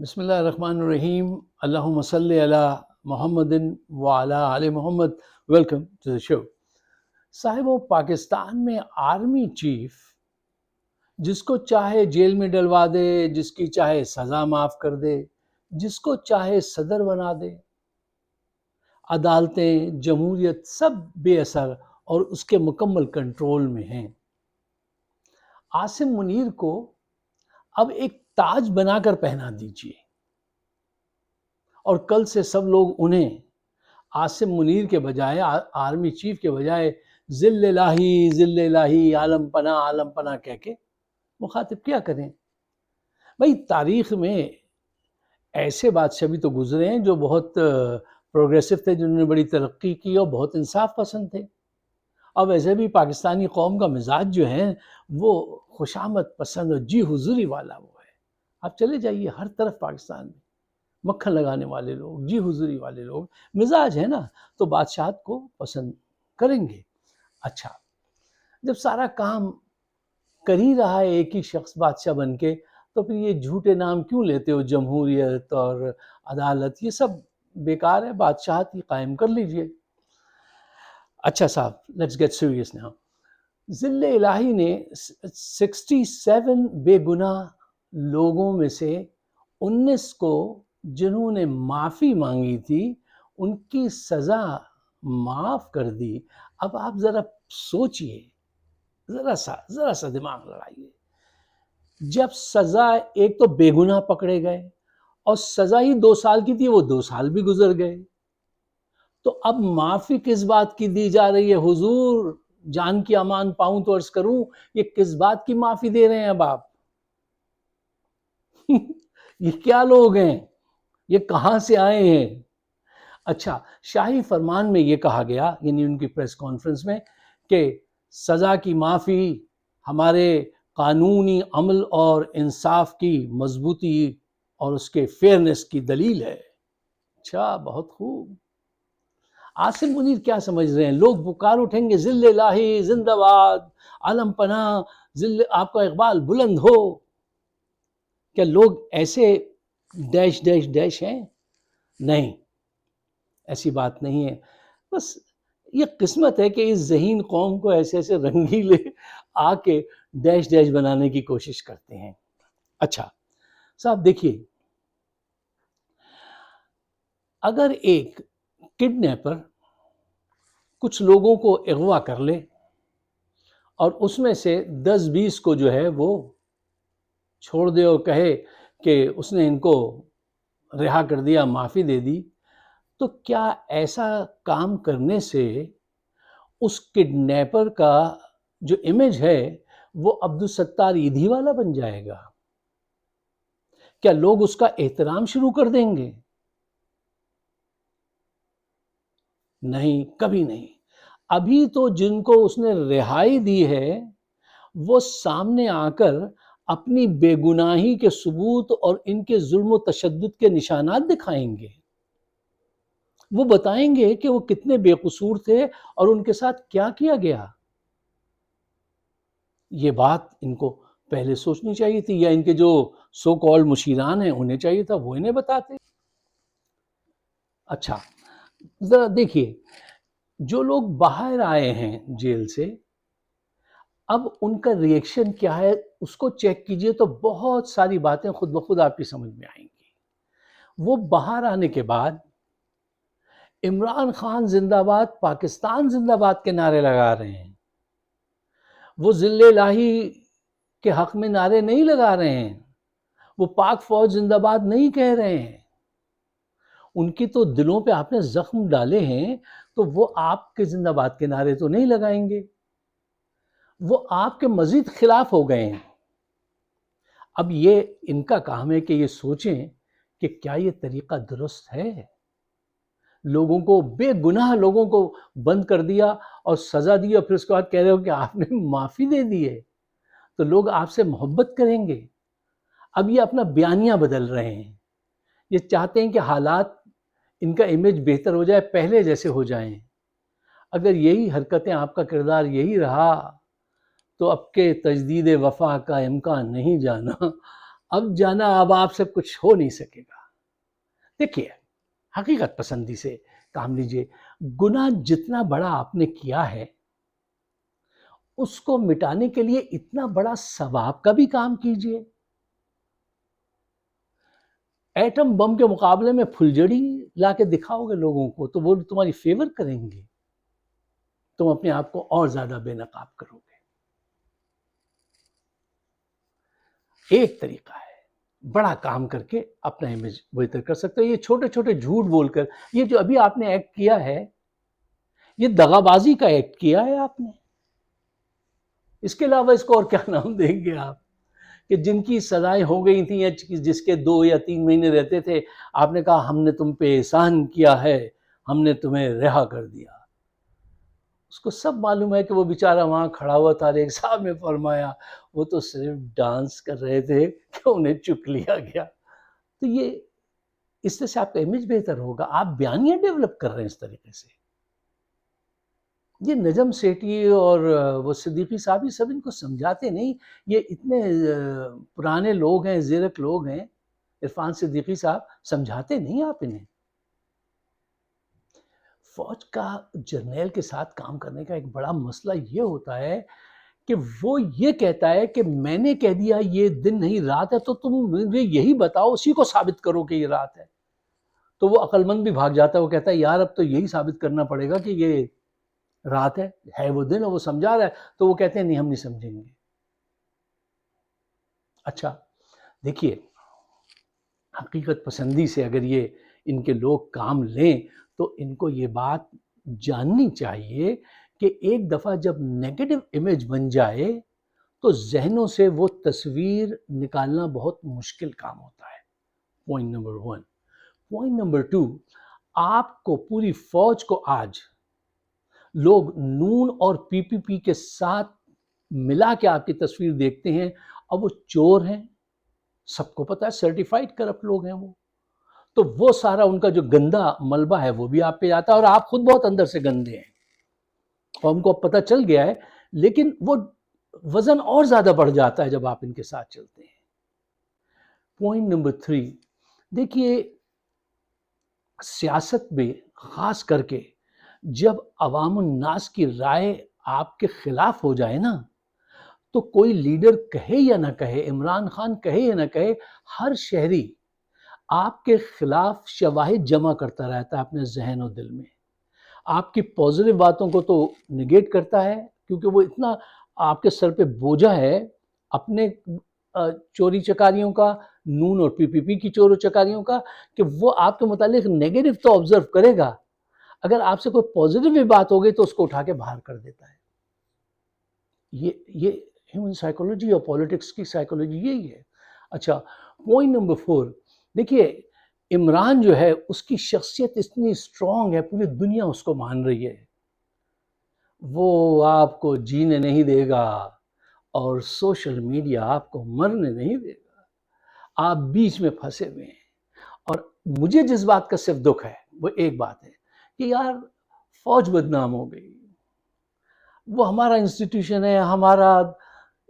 بسم اللہ الرحمن الرحیم اللہم صلی علی محمد وعلی آل محمد. ویلکم ٹو دا شو. صاحبوں، پاکستان میں آرمی چیف جس کو چاہے جیل میں ڈلوا دے، جس کی چاہے سزا معاف کر دے، جس کو چاہے صدر بنا دے، عدالتیں، جمہوریت سب بے اثر اور اس کے مکمل کنٹرول میں ہیں. عاصم منیر کو اب ایک تاج بنا کر پہنا دیجیے اور کل سے سب لوگ انہیں عاصم منیر کے بجائے، آرمی چیف کے بجائے ذل الہی عالم پناہ کہہ کے مخاطب کیا کریں. بھائی، تاریخ میں ایسے بادشاہ بھی تو گزرے ہیں جو بہت پروگریسو تھے، جنہوں نے بڑی ترقی کی اور بہت انصاف پسند تھے. اور ویسے بھی پاکستانی قوم کا مزاج جو ہے وہ خوشامد پسند اور جی حضوری والا وہ ہے. آپ چلے جائیے ہر طرف پاکستان میں مکھن لگانے والے لوگ، جی حضوری والے لوگ، مزاج ہے نا، تو بادشاہت کو پسند کریں گے. اچھا، جب سارا کام کر ہی رہا ہے ایک ہی شخص بادشاہ بن کے، تو پھر یہ جھوٹے نام کیوں لیتے ہو؟ جمہوریت اور عدالت، یہ سب بیکار ہے. بادشاہت ہی قائم کر لیجئے. اچھا صاحب، لیٹس گیٹ سیریس ناؤ. ذل الہی نے 67 بے گناہ لوگوں میں سے 19 کو جنہوں نے معافی مانگی تھی ان کی سزا معاف کر دی. اب آپ ذرا سوچئے، ذرا سا دماغ لڑائیے. جب سزا، ایک تو بے گناہ پکڑے گئے اور سزا ہی 2 سال کی تھی، وہ 2 سال بھی گزر گئے، تو اب معافی کس بات کی دی جا رہی ہے؟ حضور جان کی امان پاؤں تو عرض کروں، یہ کس بات کی معافی دے رہے ہیں اب آپ؟ یہ کیا لوگ ہیں؟ یہ کہاں سے آئے ہیں؟ اچھا، شاہی فرمان میں یہ کہا گیا، یعنی ان کی پریس کانفرنس میں، کہ سزا کی معافی ہمارے قانونی عمل اور انصاف کی مضبوطی اور اس کے فیئرنس کی دلیل ہے. اچھا، بہت خوب. عاصم منیر کیا سمجھ رہے ہیں؟ لوگ پکار اٹھیں گے ذل الہی زندہ باد، عالم پناہ، آپ کا اقبال بلند ہو. کیا لوگ ایسے ڈیش ڈیش ڈیش ہیں؟ نہیں، ایسی بات نہیں ہے. بس یہ قسمت ہے کہ اس ذہین قوم کو ایسے ایسے رنگیلے آ کے ڈیش ڈیش بنانے کی کوشش کرتے ہیں. اچھا صاحب، دیکھیے، اگر ایک کڈنیپر کچھ لوگوں کو اغوا کر لے اور اس میں سے 10-20 کو جو ہے وہ چھوڑ دے اور کہے کہ اس نے ان کو رہا کر دیا، معافی دے دی، تو کیا ایسا کام کرنے سے اس کڈنیپر کا جو امیج ہے وہ عبدالستار ایدھی والا بن جائے گا؟ کیا لوگ اس کا احترام شروع کر دیں گے؟ نہیں، کبھی نہیں. ابھی تو جن کو اس نے رہائی دی ہے وہ سامنے آ کر اپنی بے گناہی کے ثبوت اور ان کے ظلم و تشدد کے نشانات دکھائیں گے. وہ بتائیں گے کہ وہ کتنے بے قصور تھے اور ان کے ساتھ کیا کیا گیا. یہ بات ان کو پہلے سوچنی چاہیے تھی، یا ان کے جو سو کالڈ مشیران ہیں انہیں چاہیے تھا وہ انہیں بتاتے. اچھا، ذرا دیکھیے، جو لوگ باہر آئے ہیں جیل سے، اب ان کا ریئیکشن کیا ہے اس کو چیک کیجئے تو بہت ساری باتیں خود بخود آپ کی سمجھ میں آئیں گی. وہ باہر آنے کے بعد عمران خان زندہ باد، پاکستان زندہ باد کے نعرے لگا رہے ہیں. وہ ذل الہی کے حق میں نعرے نہیں لگا رہے ہیں، وہ پاک فوج زندہ باد نہیں کہہ رہے ہیں. ان کی تو دلوں پہ آپ نے زخم ڈالے ہیں، تو وہ آپ کے زندہ باد کے نعرے تو نہیں لگائیں گے، وہ آپ کے مزید خلاف ہو گئے ہیں. اب یہ ان کا کام ہے کہ یہ سوچیں کہ کیا یہ طریقہ درست ہے؟ لوگوں کو، بے گناہ لوگوں کو بند کر دیا اور سزا دی، اور پھر اس کے بعد کہہ رہے ہو کہ آپ نے معافی دے دی ہے تو لوگ آپ سے محبت کریں گے. اب یہ اپنا بیانیہ بدل رہے ہیں، یہ چاہتے ہیں کہ حالات، ان کا امیج بہتر ہو جائے، پہلے جیسے ہو جائیں. اگر یہی حرکتیں، آپ کا کردار یہی رہا تو اب کے تجدید وفا کا امکان نہیں جانا. اب جانا اب آپ سے کچھ ہو نہیں سکے گا. دیکھیے حقیقت پسندی سے کام لیجئے. گناہ جتنا بڑا آپ نے کیا ہے اس کو مٹانے کے لیے اتنا بڑا ثواب کا بھی کام کیجئے. ایٹم بم کے مقابلے میں پھلجڑی لا کے دکھاؤ گے لوگوں کو تو وہ تمہاری فیور کریں گے. تم اپنے آپ کو اور زیادہ بے نقاب کرو گے. ایک طریقہ ہے بڑا کام کر کے اپنا امیج بہتر کر سکتے ہو. یہ چھوٹے چھوٹے جھوٹ بول کر، یہ جو ابھی آپ نے ایکٹ کیا ہے یہ دغا بازی کا ایکٹ کیا ہے آپ نے. اس کے علاوہ اس کو اور کیا نام دیں گے آپ؟ کہ جن کی سزائیں ہو گئی تھیں یا جس کے 2 یا 3 مہینے رہتے تھے، آپ نے کہا ہم نے تم پہ احسان کیا ہے، ہم نے تمہیں رہا کر دیا. اس کو سب معلوم ہے کہ وہ بیچارہ وہاں کھڑا ہوا تھا. ایک صاحب نے فرمایا وہ تو صرف ڈانس کر رہے تھے کہ انہیں چک لیا گیا. تو یہ اس طرح سے آپ کا امیج بہتر ہوگا. آپ بیانیہ ڈیولپ کر رہے ہیں اس طریقے سے. یہ نجم سیٹھی اور وہ صدیقی صاحب سب ان کو سمجھاتے نہیں. یہ اتنے پرانے لوگ ہیں، زیرک لوگ ہیں. عرفان صدیقی صاحب سمجھاتے نہیں آپ انہیں. فوج کا جرنیل کے ساتھ کام کرنے کا ایک بڑا مسئلہ یہ ہوتا ہے کہ وہ یہ کہتا ہے کہ میں نے کہہ دیا یہ دن نہیں رات ہے تو تم مجھے یہی بتاؤ، اسی کو ثابت کرو کہ یہ رات ہے. تو وہ عقل مند بھی بھاگ جاتا ہے. وہ کہتا ہے یار اب تو یہی ثابت کرنا پڑے گا کہ یہ رات ہے وہ دن ہے. وہ سمجھا رہا ہے تو وہ کہتے ہیں نہیں ہم نہیں سمجھیں گے. اچھا دیکھیے حقیقت پسندی سے اگر یہ ان کے لوگ کام لیں تو ان کو یہ بات جاننی چاہیے کہ ایک دفعہ جب نیگیٹو امیج بن جائے تو ذہنوں سے وہ تصویر نکالنا بہت مشکل کام ہوتا ہے. Point number 1. پوائنٹ نمبر 2، آپ کو پوری فوج کو آج لوگ نون اور پی پی پی کے ساتھ ملا کے آپ کی تصویر دیکھتے ہیں اور وہ چور ہیں. سب کو پتا ہے سرٹیفائیڈ کرپٹ لوگ ہیں وہ. تو وہ سارا ان کا جو گندا ملبہ ہے وہ بھی آپ پہ آتا ہے اور آپ خود بہت اندر سے گندے ہیں اور ہم کو اب پتہ چل گیا ہے. لیکن وہ وزن اور زیادہ بڑھ جاتا ہے جب آپ ان کے ساتھ چلتے ہیں. پوائنٹ نمبر 3، دیکھیے سیاست میں خاص کر کے جب عوام الناس کی رائے آپ کے خلاف ہو جائے نا تو کوئی لیڈر کہے یا نہ کہے، عمران خان کہے یا نہ کہے، ہر شہری آپ کے خلاف شواہد جمع کرتا رہتا ہے اپنے ذہن و دل میں. آپ کی پازیٹیو باتوں کو تو نگیٹ کرتا ہے کیونکہ وہ اتنا آپ کے سر پہ بوجھا ہے اپنے چوری چکاریوں کا، نون اور پی پی پی کی چور و چکاریوں کا، کہ وہ آپ کے متعلق نیگیٹو تو آبزرو کرے گا. اگر آپ سے کوئی پازیٹیو بھی بات ہو گئی تو اس کو اٹھا کے باہر کر دیتا ہے. یہ ہیومن سائیکولوجی اور پولیٹکس کی سائیکولوجی یہی ہے. اچھا پوائنٹ نمبر 4، دیکھیے عمران جو ہے اس کی شخصیت اتنی اسٹرانگ ہے، پوری دنیا اس کو مان رہی ہے. وہ آپ کو جینے نہیں دے گا اور سوشل میڈیا آپ کو مرنے نہیں دے گا. آپ بیچ میں پھنسے ہوئے ہیں. اور مجھے جس بات کا صرف دکھ ہے وہ ایک بات ہے کہ یار فوج بدنام ہو گئی. وہ ہمارا انسٹیٹیوشن ہے، ہمارا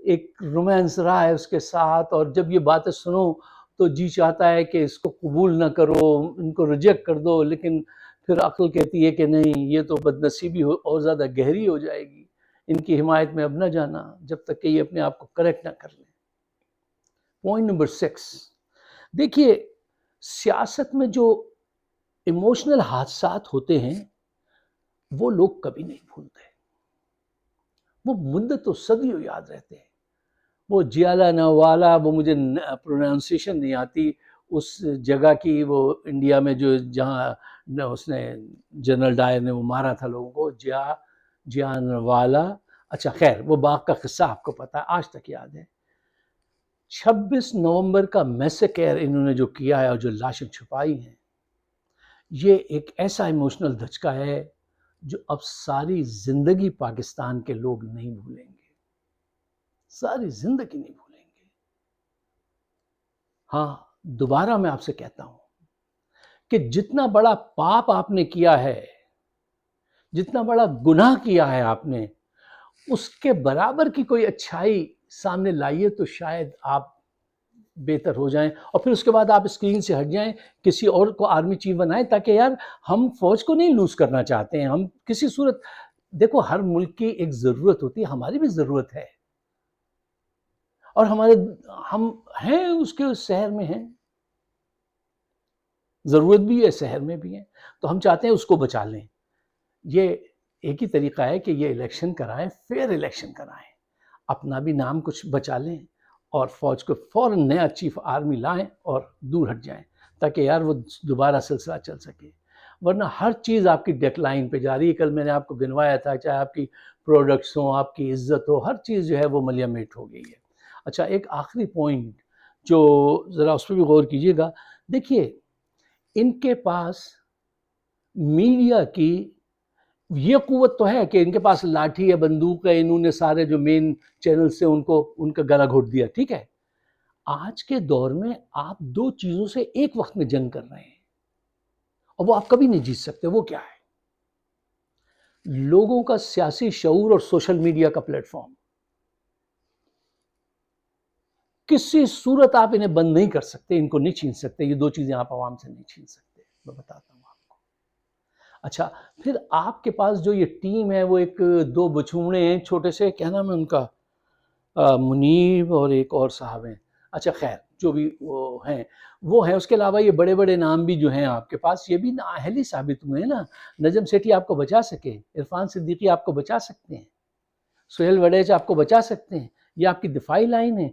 ایک رومانس رہا ہے اس کے ساتھ، اور جب یہ باتیں سنو تو جی چاہتا ہے کہ اس کو قبول نہ کرو، ان کو ریجیکٹ کر دو. لیکن پھر عقل کہتی ہے کہ نہیں یہ تو بدنصیبی اور زیادہ گہری ہو جائے گی، ان کی حمایت میں اب نہ جانا جب تک کہ یہ اپنے آپ کو کریکٹ نہ کر لیں. پوائنٹ نمبر 6، دیکھیے سیاست میں جو ایموشنل حادثات ہوتے ہیں وہ لوگ کبھی نہیں بھولتے. وہ مدت و صدیوں یاد رہتے ہیں. وہ جیالا نوالا، وہ مجھے پروناؤنسیشن نہیں آتی اس جگہ کی، وہ انڈیا میں جو جہاں اس نے جنرل ڈائر نے وہ مارا تھا لوگوں کو، جیان والا. اچھا خیر وہ باغ کا قصہ آپ کو پتا ہے، آج تک یاد ہے. 26 نومبر کا میسیکر انہوں نے جو کیا ہے اور جو لاشیں چھپائی ہیں، یہ ایک ایسا ایموشنل دھچکا ہے جو اب ساری زندگی پاکستان کے لوگ نہیں بھولیں گے، ساری زندگی نہیں بھولیں گے. ہاں دوبارہ میں آپ سے کہتا ہوں کہ جتنا بڑا پاپ آپ نے کیا ہے، جتنا بڑا گناہ کیا ہے آپ نے، اس کے برابر کی کوئی اچھائی سامنے لائیے تو شاید آپ بہتر ہو جائیں، اور پھر اس کے بعد آپ اسکرین سے ہٹ جائیں، کسی اور کو آرمی چیف بنائیں، تاکہ یار ہم فوج کو نہیں لوز کرنا چاہتے ہیں. ہم کسی صورت، دیکھو ہر ملک کی ایک ضرورت ہوتی ہے، ہماری بھی ضرورت ہے، اور ہم ہیں اس کے شہر میں ہیں، ضرورت بھی ہے شہر میں بھی ہے، تو ہم چاہتے ہیں اس کو بچا لیں. یہ ایک ہی طریقہ ہے کہ یہ الیکشن کرائیں، فیئر الیکشن کرائیں، اپنا بھی نام کچھ بچا لیں، اور فوج کو فوراً نیا چیف آرمی لائیں اور دور ہٹ جائیں، تاکہ یار وہ دوبارہ سلسلہ چل سکے. ورنہ ہر چیز آپ کی ڈیکلائن پہ جا رہی ہے. کل میں نے آپ کو گنوایا تھا، چاہے آپ کی پروڈکٹس ہوں، آپ کی عزت ہو، ہر چیز جو ہے وہ ملیا میٹ ہو گئی ہے. اچھا، ایک آخری پوائنٹ جو ذرا اس پہ بھی غور کیجیے گا. دیکھیے، ان کے پاس میڈیا کی یہ قوت تو ہے کہ ان کے پاس لاٹھی ہے، بندوق ہے، انہوں نے سارے جو مین چینل سے ان کا گلا گھوٹ دیا، ٹھیک ہے. آج کے دور میں آپ دو چیزوں سے ایک وقت میں جنگ کر رہے ہیں، اور وہ آپ کبھی نہیں جیت سکتے. وہ کیا ہے؟ لوگوں کا سیاسی شعور اور سوشل میڈیا کا پلیٹ فارم. کسی صورت آپ انہیں بند نہیں کر سکتے، ان کو نہیں چھین سکتے. یہ دو چیزیں آپ عوام سے نہیں چھین سکتے، میں بتاتا ہوں آپ کو. اچھا، پھر آپ کے پاس جو یہ ٹیم ہے، وہ ایک دو بچھوڑے ہیں چھوٹے سے، کیا نام ہے ان کا، منیب اور ایک اور صاحب ہیں. اچھا خیر، جو بھی وہ ہیں. اس کے علاوہ یہ بڑے بڑے نام بھی جو ہیں آپ کے پاس، یہ بھی نااہل ہی ثابت ہوئے ہیں نا. نجم سیٹھی آپ کو بچا سکے، عرفان صدیقی آپ کو بچا سکتے ہیں، سہیل وڑیچ آپ کو بچا سکتے ہیں. یہ آپ کی دفاعی لائن ہے.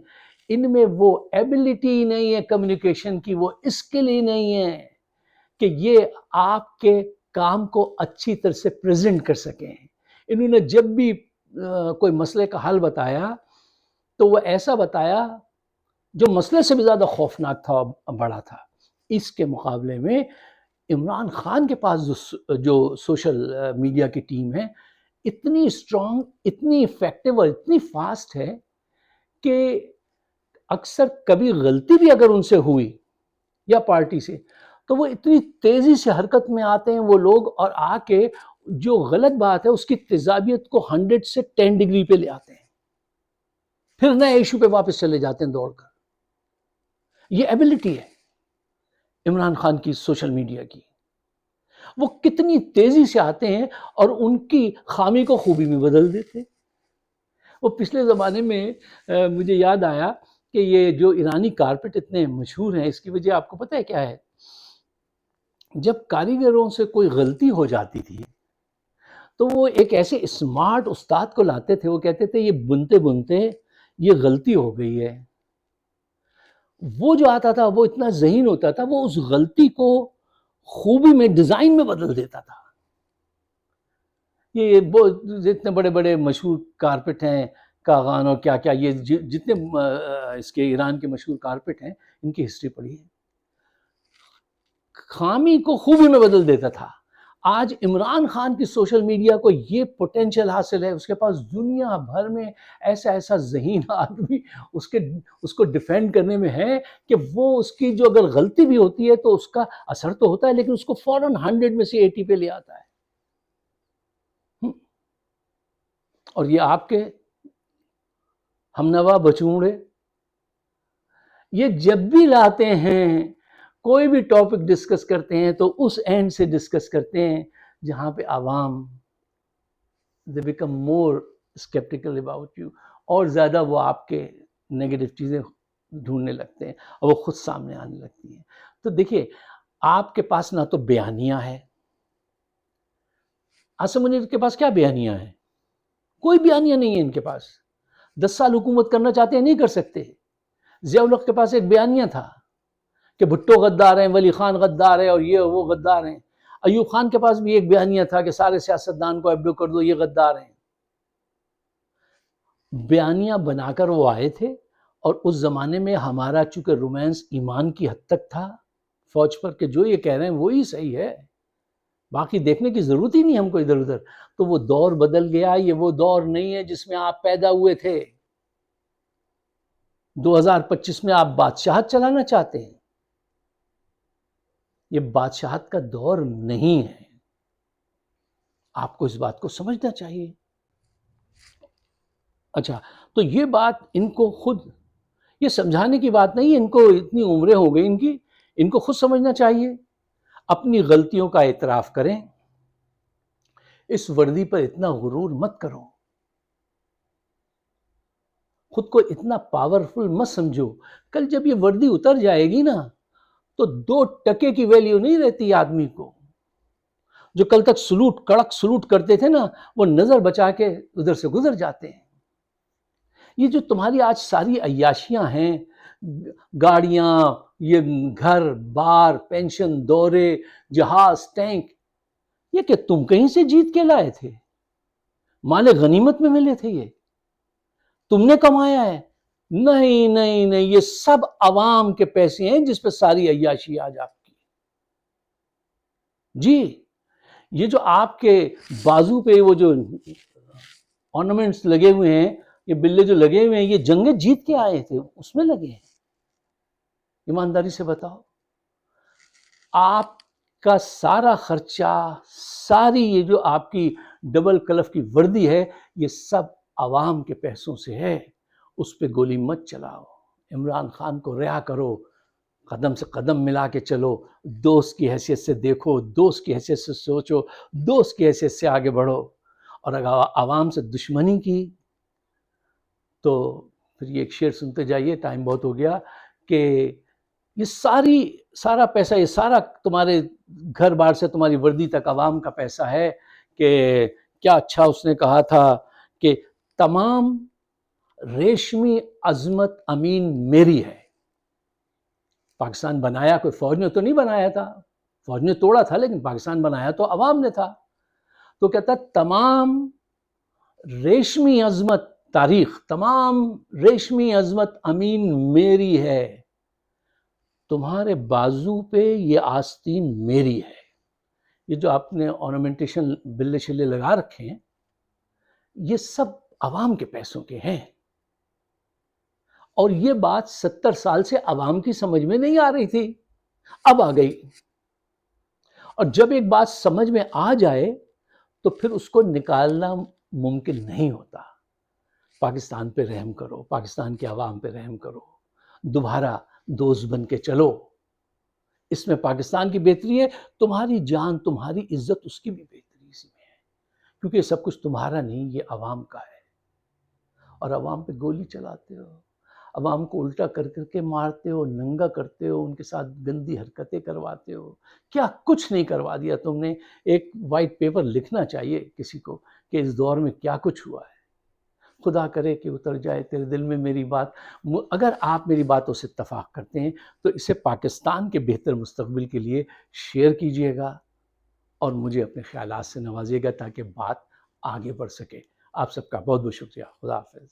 ان میں وہ ایبلٹی نہیں ہے کمیونیکیشن کی، وہ اسکل ہی نہیں ہے کہ یہ آپ کے کام کو اچھی طرح سے پریزنٹ کر سکیں. انہوں نے جب بھی کوئی مسئلے کا حل بتایا تو وہ ایسا بتایا جو مسئلے سے بھی زیادہ خوفناک تھا، بڑا تھا. اس کے مقابلے میں عمران خان کے پاس جو سوشل میڈیا کی ٹیم ہے، اتنی اسٹرانگ، اتنی افیکٹو اور اتنی فاسٹ ہے کہ اکثر کبھی غلطی بھی اگر ان سے ہوئی یا پارٹی سے، تو وہ اتنی تیزی سے حرکت میں آتے ہیں وہ لوگ، اور آ کے جو غلط بات ہے اس کی تیزابیت کو 100 سے 10 ڈگری پہ لے آتے ہیں، پھر نئے ایشو پہ واپس چلے جاتے ہیں دوڑ کر. یہ ایبلٹی ہے عمران خان کی سوشل میڈیا کی. وہ کتنی تیزی سے آتے ہیں اور ان کی خامی کو خوبی میں بدل دیتے ہیں. وہ پچھلے زمانے میں مجھے یاد آیا کہ یہ جو ایرانی کارپٹ اتنے مشہور ہیں، اس کی وجہ آپ کو پتہ ہے کیا ہے؟ جب کاریگروں سے کوئی غلطی ہو جاتی تھی تو وہ ایک ایسے اسمارٹ استاد کو لاتے تھے، وہ کہتے تھے یہ بنتے بنتے یہ غلطی ہو گئی ہے. وہ جو آتا تھا وہ اتنا ذہین ہوتا تھا، وہ اس غلطی کو خوبی میں، ڈیزائن میں بدل دیتا تھا. یہ جتنے بڑے بڑے مشہور کارپٹ ہیں، کاغان اور کیا کیا، یہ جتنے اس کے ایران کے مشہور کارپٹ ہیں، ان کی ہسٹری پڑھی ہے. خامی کو خوبی میں بدل دیتا تھا. آج عمران خان کی سوشل میڈیا کو یہ پوٹینشل حاصل ہے، اس کے پاس دنیا بھر میں ایسا ذہین آدمی اس کو ڈیفینڈ کرنے میں ہے کہ وہ اس کی جو اگر غلطی بھی ہوتی ہے تو اس کا اثر تو ہوتا ہے، لیکن اس کو فوراً 100 میں سے 80 پہ لے آتا ہے. اور یہ آپ کے ہمنوا بچوڑے، یہ جب بھی لاتے ہیں کوئی بھی ٹاپک ڈسکس کرتے ہیں تو اس اینڈ سے ڈسکس کرتے ہیں جہاں پہ عوام they become more skeptical about you، اور زیادہ وہ آپ کے نیگیٹو چیزیں ڈھونڈنے لگتے ہیں اور وہ خود سامنے آنے لگتی ہیں. تو دیکھیے، آپ کے پاس نہ تو بیانیہ ہے. عاصم منیر کے پاس کیا بیانیہ ہے؟ کوئی بیانیہ نہیں ہے ان کے پاس. 10 سال حکومت کرنا چاہتے ہیں، نہیں کر سکتے. ضیاء الحق کے پاس ایک بیانیہ تھا کہ بھٹو غدار ہیں، ولی خان غدار ہے، اور یہ وہ غدار ہیں. ایوب خان کے پاس بھی ایک بیانیہ تھا کہ سارے سیاستدان کو ایبڈو کر دو، یہ غدار ہیں. بیانیہ بنا کر وہ آئے تھے، اور اس زمانے میں ہمارا چونکہ رومانس ایمان کی حد تک تھا فوج پر کہ جو یہ کہہ رہے ہیں وہی صحیح ہے، باقی دیکھنے کی ضرورت ہی نہیں ہم کو ادھر ادھر. تو وہ دور بدل گیا. یہ وہ دور نہیں ہے جس میں آپ پیدا ہوئے تھے. 2025 میں آپ بادشاہت چلانا چاہتے ہیں، یہ بادشاہت کا دور نہیں ہے. آپ کو اس بات کو سمجھنا چاہیے. اچھا، تو یہ بات ان کو خود یہ سمجھانے کی بات نہیں ہے، ان کو اتنی عمریں ہو گئی ان کی، ان کو خود سمجھنا چاہیے، اپنی غلطیوں کا اعتراف کریں، اس وردی پر اتنا غرور مت کرو، خود کو اتنا پاورفل مت سمجھو، کل جب یہ وردی اتر جائے گی نا تو 2 ٹکے کی ویلیو نہیں رہتی آدمی کو، جو کل تک کڑک سلوٹ کرتے تھے نا وہ نظر بچا کے ادھر سے گزر جاتے ہیں۔ یہ جو تمہاری آج ساری عیاشیاں ہیں، گاڑیاں، یہ گھر بار، پینشن، دورے، جہاز، ٹینک، یہ کہ تم کہیں سے جیت کے لائے تھے؟ مال غنیمت میں ملے تھے؟ یہ تم نے کمایا ہے؟ نہیں نہیں نہیں، یہ سب عوام کے پیسے ہیں جس پہ ساری عیاشی آج آپ کی۔ جی، یہ جو آپ کے بازو پہ وہ جو ornaments لگے ہوئے ہیں، یہ بلے جو لگے ہوئے ہیں، یہ جنگیں جیت کے آئے تھے، اس میں لگے ہیں۔ ایمانداری سے بتاؤ، آپ کا سارا خرچہ، ساری یہ جو آپ کی ڈبل کلف کی وردی ہے، یہ سب عوام کے پیسوں سے ہے، اس پہ گولی مت چلاؤ۔ عمران خان کو رہا کرو، قدم سے قدم ملا کے چلو، دوست کی حیثیت سے دیکھو، دوست کی حیثیت سے سوچو، دوست کی حیثیت سے آگے بڑھو، اور اگر عوام سے دشمنی کی تو پھر یہ ایک شعر سنتے جائیے، ٹائم بہت ہو گیا، کہ یہ سارا پیسہ، یہ سارا تمہارے گھر بار سے تمہاری وردی تک عوام کا پیسہ ہے، کہ کیا اچھا اس نے کہا تھا کہ تمام ریشمی عظمت امین میری ہے۔ پاکستان بنایا کوئی فوج نے تو نہیں بنایا تھا، فوج نے توڑا تھا، لیکن پاکستان بنایا تو عوام نے تھا۔ تو کہتا تمام ریشمی عظمت تاریخ، تمام ریشمی عظمت امین میری ہے، تمہارے بازو پہ یہ آستین میری ہے۔ یہ جو آپ نے ornamentation بلے شلے لگا رکھے ہیں، یہ سب عوام کے پیسوں کے ہیں، اور یہ بات 70 سال سے عوام کی سمجھ میں نہیں آ رہی تھی، اب آ گئی۔ اور جب ایک بات سمجھ میں آ جائے تو پھر اس کو نکالنا ممکن نہیں ہوتا۔ پاکستان پہ رحم کرو، پاکستان کے عوام پہ رحم کرو، دوبارہ دوست بن کے چلو، اس میں پاکستان کی بہتری ہے، تمہاری جان، تمہاری عزت، اس کی بھی بہتری اسی میں ہے، کیونکہ یہ سب کچھ تمہارا نہیں، یہ عوام کا ہے، اور عوام پہ گولی چلاتے ہو، عوام کو الٹا کر کر کے مارتے ہو، ننگا کرتے ہو، ان کے ساتھ گندی حرکتیں کرواتے ہو، کیا کچھ نہیں کروا دیا تم نے۔ ایک وائٹ پیپر لکھنا چاہیے کسی کو کہ اس دور میں کیا کچھ ہوا ہے، خدا کرے کہ اتر جائے تیرے دل میں میری بات۔ اگر آپ میری باتوں سے اتفاق کرتے ہیں تو اسے پاکستان کے بہتر مستقبل کے لیے شیئر کیجئے گا، اور مجھے اپنے خیالات سے نوازیے گا تاکہ بات آگے بڑھ سکے۔ آپ سب کا بہت بہت شکریہ۔ خدا حافظ۔